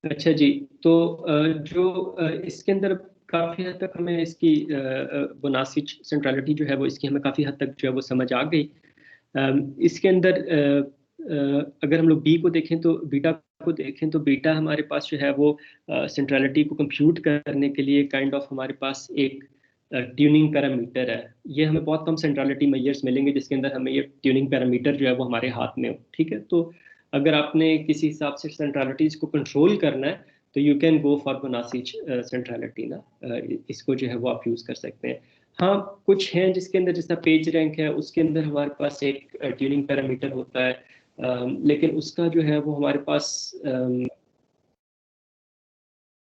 अच्छा जी। तो जो इसके अंदर काफ़ी हद तक हमें इसकी बोनासी सेंट्रलिटी जो है वो इसकी हमें काफ़ी हद तक जो है वो समझ आ गई। इसके अंदर अगर हम लोग बी को देखें तो बीटा को देखें तो बीटा हमारे पास जो है वो सेंट्रलिटी को कंप्यूट करने के लिए काइंड ऑफ हमारे पास एक ट्यूनिंग पैरामीटर है। ये हमें बहुत कम सेंट्रलिटी मेजर्स मिलेंगे जिसके अंदर हमें ये ट्यूनिंग पैरामीटर जो है वो हमारे हाथ में हो। ठीक है, तो अगर आपने किसी हिसाब से सेंट्रलिटीज को कंट्रोल करना है तो you can go for Bonacich centrality ना। इसको जो है वो आप यूज कर सकते हैं। हाँ, कुछ हैं जिसके अंदर जैसा पेज रैंक है उसके अंदर हमारे पास एक ट्यूनिंग पैरामीटर होता है। लेकिन उसका जो है वो हमारे पास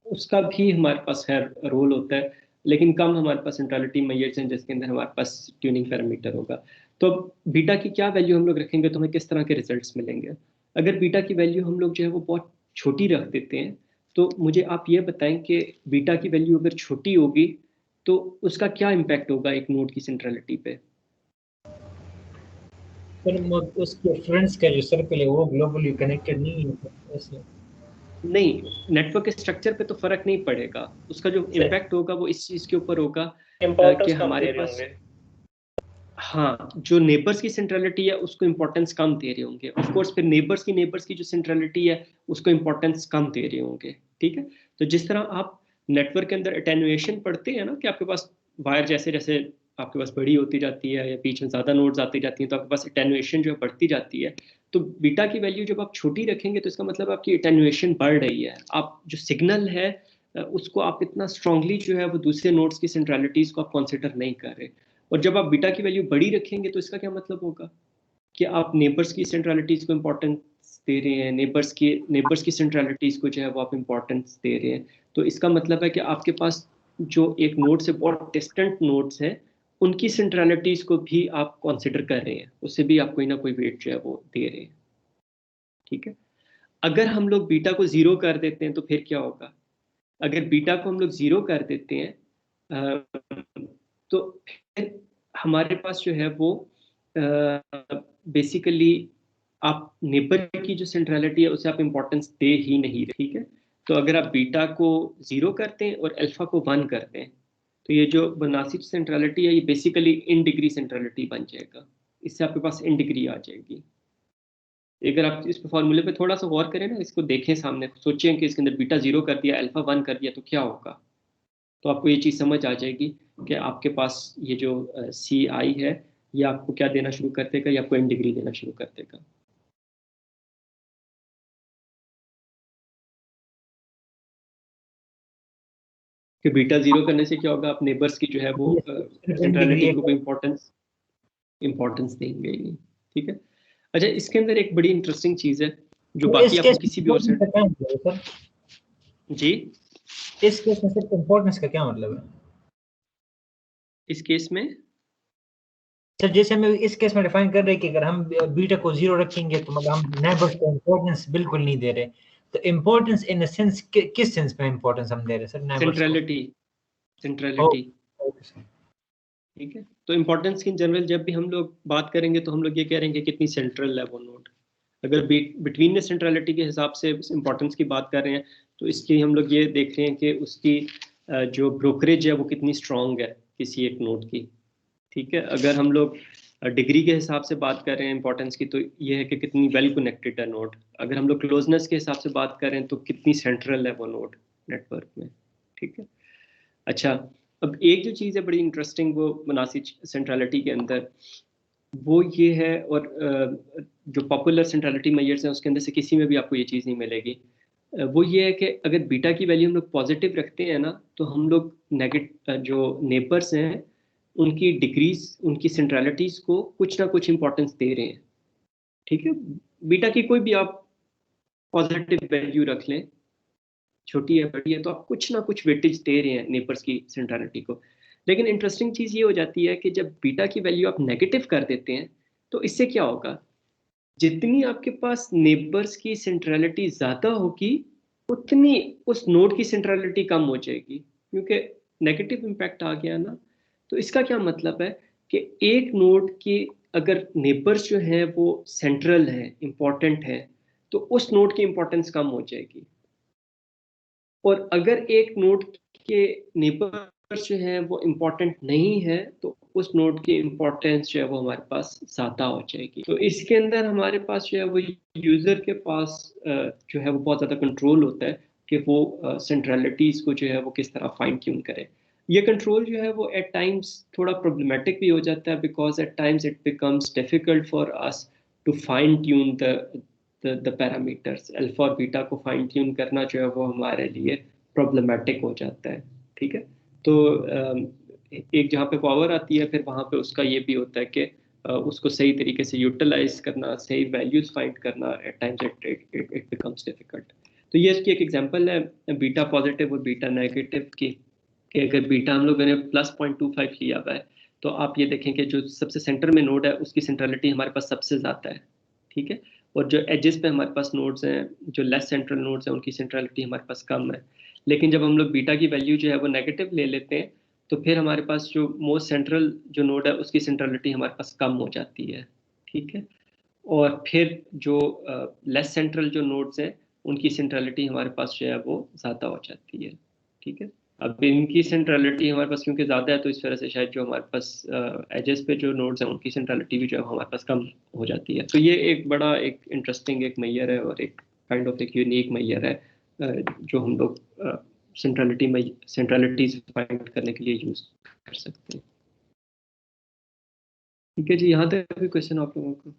उसका भी हमारे पास है रोल होता है। लेकिन कम हमारे पास सेंट्रलिटी मेजर्स हैं जिसके अंदर हमारे पास ट्यूनिंग पैरामीटर होगा। तो बीटा की क्या वैल्यू हम लोग रखेंगे तो हमें किस तरह के रिजल्ट्स मिलेंगे? अगर बीटा की वैल्यू हम लोग जो है वो बहुत छोटी रख देते हैं तो मुझे आप ये बताएं कि बीटा की वैल्यू अगर छोटी होगी तो उसका क्या इम्पैक्ट होगा एक नोड की सेंट्रलिटी पे? पर उसके फ्रेंड्स का जो सर्कल है वो ग्लोबली कनेक्टेड नहीं है ऐसे। नहीं, नेटवर्क के स्ट्रक्चर पे तो फर्क नहीं पड़ेगा। उसका जो इम्पैक्ट होगा वो इस चीज के ऊपर होगा कि इम्पोर्टेंस कम हमारे दे रहे पास, होंगे। हाँ, जो नेबर्स की सेंट्रलिटी है उसको इम्पोर्टेंस कम दे रहे होंगे। ऑफ कोर्स फिर नेबर्स की जो सेंट्रलिटी है उसको इम्पोर्टेंस कम दे रहे होंगे। ठीक है, तो जिस तरह आप नेटवर्क के अंदर अटेन्युएशन पढ़ते हैं ना कि आपके पास वायर जैसे जैसे आपके पास बड़ी होती जाती है या बीच में ज्यादा नोड्स आती जाती हैं तो आपके पास अटेन्युएशन जो है बढ़ती जाती है। तो बीटा की वैल्यू जब आप छोटी रखेंगे तो इसका मतलब आपकी अटेन्युएशन बढ़ रही है। आप जो सिग्नल है उसको आप इतना स्ट्रांगली जो है वो दूसरे नोड्स की सेंट्रलिटीज को आप कंसिडर नहीं कर रहे। और जब आप बीटा की वैल्यू बड़ी रखेंगे तो इसका क्या मतलब होगा कि आप नेबर्स की सेंट्रलिटीज को इम्पोर्टेंस दे रहे हैं, नेबर्स की सेंट्रलिटीज को जो है वो आप इम्पोर्टेंस दे रहे हैं। तो इसका मतलब है कि आपके पास जो एक नोड से बहुत डिस्टेंट नोड्स हैं उनकी सेंट्रलिटीज को भी आप कंसिडर कर रहे हैं, उससे भी आप कोई ना कोई वेट जो है वो दे रहे हैं। ठीक है, अगर हम लोग बीटा को जीरो कर देते हैं तो फिर क्या होगा? अगर बीटा को हम लोग जीरो कर देते हैं तो फिर हमारे पास जो है वो बेसिकली आप नेबर की जो सेंट्रलिटी है उसे आप इंपॉर्टेंस दे ही नहीं रहे। ठीक है, तो अगर आप बीटा को जीरो करते हैं और अल्फा को वन करते हैं तो ये जो बनासिक सेंट्रलिटी है ये बेसिकली इन डिग्री सेंट्रलिटी बन जाएगा। इससे आपके पास इन डिग्री आ जाएगी। अगर आप इस फॉर्मूले पे थोड़ा सा गौर करें ना, इसको देखें सामने, सोचें कि इसके अंदर बीटा जीरो कर दिया अल्फा वन कर दिया तो क्या होगा, तो आपको ये चीज़ समझ आ जाएगी कि आपके पास ये जो सी आई है ये आपको क्या देना शुरू कर देगा, ये आपको इन डिग्री देना शुरू कर देगा। कि बीटा जीरो करने से क्या होगा, आप नेबर्स की जो है वो ये सिर्फ इन डिग्री सेंट्रलिटी है को भी क्या? इम्पोर्टेंस इम्पोर्टेंस देंगे ही नहीं। ठीक है। अच्छा, इसके अंदर एक बड़ी इंटरेस्टिंग चीज़ है जो तो बाकी इस आपको केस किसी में भी और से। इम्पोर्टेंस का क्या मतलब है सर? जी, इस केस में सिर्फ इम्पोर्टेंस का क्या मतलब है? इस केस में सर जैसे हम इस केस में डिफाइन कर रहे हैं कि अगर हम बीटा को जीरो रखेंगे तो मतलब हम नेबर्स को इम्पोर्टेंस बिल्कुल नहीं दे रहे। तो इम्पोर्टेंस इन द सेंस किस सेंस में इम्पोर्टेंस हम दे रहे हैं सर नेबर्स को? सेंट्रलिटी, ओ, सेंट्रलिटी। Okay sir. ठीक है, तो इम्पोर्टेंस की जनरल जब भी हम लोग बात करेंगे तो हम लोग ये कह रहे हैं कि कितनी सेंट्रल है वो नोड। अगर बिटवीन द सेंट्रलिटी के हिसाब से इम्पोर्टेंस की बात कर रहे हैं तो इसलिए हम लोग ये देख रहे हैं कि उसकी जो ब्रोकरेज है वो कितनी स्ट्रांग है किसी एक नोड की। ठीक है, अगर हम लोग डिग्री के हिसाब से बात कर रहे हैं इंपॉर्टेंस की तो ये है कि कितनी वेल कनेक्टेड है नोड। अगर हम लोग क्लोजनेस के हिसाब से बात कर रहे हैं तो कितनी सेंट्रल है वो नोड नेटवर्क में। ठीक है। अच्छा, अब एक जो चीज़ है बड़ी इंटरेस्टिंग वो मनासी सेंट्रलिटी के अंदर, वो ये है, और जो पॉपुलर सेंट्रलिटी मेजर्स हैं उसके अंदर से किसी में भी आपको ये चीज़ नहीं मिलेगी। वो ये है कि अगर बीटा की वैल्यू हम लोग पॉजिटिव रखते हैं ना तो हम लोग जो नेबर्स हैं उनकी डिग्रीज उनकी सेंट्रलिटीज को कुछ ना कुछ इंपॉर्टेंस दे रहे हैं। ठीक है, बीटा की कोई भी आप पॉजिटिव वैल्यू रख लें, छोटी है बड़ी है, तो आप कुछ ना कुछ वेटेज दे रहे हैं नेबर्स की सेंट्रलिटी को। लेकिन इंटरेस्टिंग चीज़ ये हो जाती है कि जब बीटा की वैल्यू आप नेगेटिव कर देते हैं तो इससे क्या होगा, जितनी आपके पास नेबर्स की सेंट्रलिटी ज्यादा होगी उतनी उस नोड की सेंट्रलिटी कम हो जाएगी, क्योंकि नेगेटिव इम्पैक्ट आ गया ना। तो इसका क्या मतलब है कि एक नोड की अगर नेबर्स जो है वो सेंट्रल है, इंपॉर्टेंट है, तो उस नोड की इंपॉर्टेंस कम हो जाएगी। और अगर एक नोड के नेबर्स जो है वो इम्पोर्टेंट नहीं है तो उस नोड की इम्पोर्टेंस जो है वो हमारे पास ज़्यादा हो जाएगी। तो इसके अंदर हमारे पास जो है वो यूज़र के पास जो है वो बहुत ज़्यादा कंट्रोल होता है कि वो सेंट्रलिटीज़ को जो है वो किस तरह फाइन ट्यून करे। ये कंट्रोल जो है वो एट टाइम्स थोड़ा प्रॉब्लमेटिक भी हो जाता है, because at times it becomes difficult for us to fine tune the parameters. Alpha और बीटा को फाइन ट्यून करना जो है वो हमारे लिए प्रॉब्लमेटिक हो जाता है। ठीक है, तो एक जहाँ पे पावर आती है फिर वहाँ पे उसका ये भी होता है कि उसको सही तरीके से यूटिलाइज करना, सही वैल्यूज फाइंड करना at times it becomes difficult. तो ये इसकी एक एग्जांपल है बीटा पॉजिटिव और बीटा नेगेटिव की, कि अगर बीटा हम लोगों ने +0.25 लिया हुआ है तो आप ये देखें कि जो सबसे सेंटर में नोड है उसकी सेंट्रलिटी हमारे पास सबसे ज़्यादा है। ठीक है, और जो एजेस पे हमारे पास नोड्स हैं, जो लेस सेंट्रल नोड्स हैं, उनकी सेंट्रलिटी हमारे पास कम है। लेकिन जब हम लोग बीटा की वैल्यू जो है वो नेगेटिव ले लेते हैं तो फिर हमारे पास जो मोस्ट सेंट्रल जो नोड है उसकी सेंट्रलिटी हमारे पास कम हो जाती है। ठीक है, और फिर जो लेस सेंट्रल जो नोड्स हैं उनकी सेंट्रलिटी हमारे पास जो है वो ज़्यादा हो जाती है। ठीक है, अब इनकी सेंट्रलिटी हमारे पास क्योंकि ज़्यादा है तो इस वजह से शायद जो हमारे पास एजेस पे जो नोड्स हैं उनकी सेंट्रलिटी भी जो है हमारे पास कम हो जाती है। तो ये एक बड़ा एक इंटरेस्टिंग एक मैयर है और एक काइंड ऑफ एक यूनिक मैयर है जो हम लोग सेंट्रलिटीज फाइंड करने के लिए यूज़ कर सकते हैं। ठीक है जी, यहाँ तक कोई क्वेश्चन आप लोगों को?